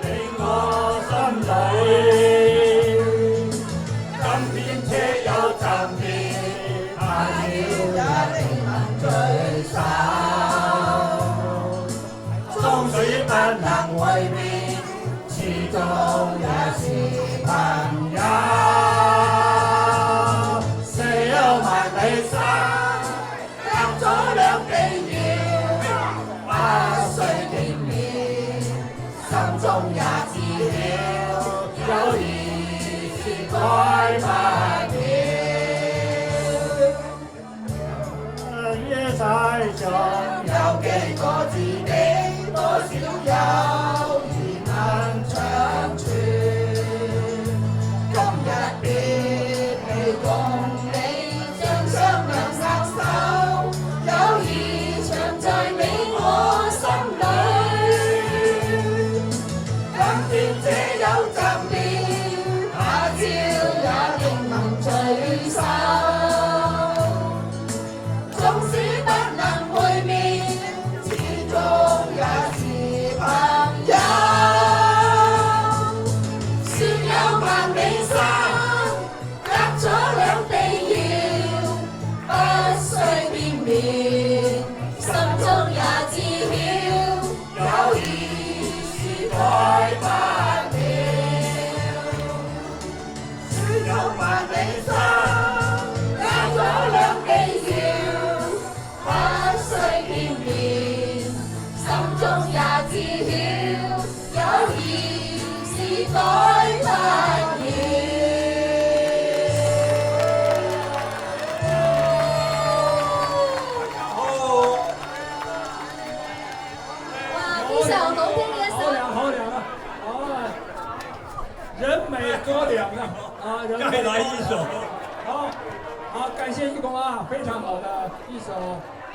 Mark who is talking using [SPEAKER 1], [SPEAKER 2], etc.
[SPEAKER 1] 令我心裏。今天且有暫別，下了也令能聚首。終須不能會面，始終也是朋友。雖有萬里山，隔咗兩地遙，不須見面，心中也知曉，友誼是改不了。夜彩中有幾個知己，多少友誼能長存。今日別離共你將雙兩握手，友誼長在你我心裏。今天這有暫別，他朝也定能聚首。縱使不能會面，始終也是朋友。雖有萬里山，隔咗兩地遙，不須見面，心中也知曉，友誼是改不了。雖有萬里山，隔咗兩地遙，不須見面，心中也知曉，友誼是改不了。
[SPEAKER 2] 哇，非常好聽嘅一首。
[SPEAKER 1] 好涼啊！人美歌凉啊！人美
[SPEAKER 3] 再来一首。
[SPEAKER 1] 好，感谢义工啊，非常好的一首。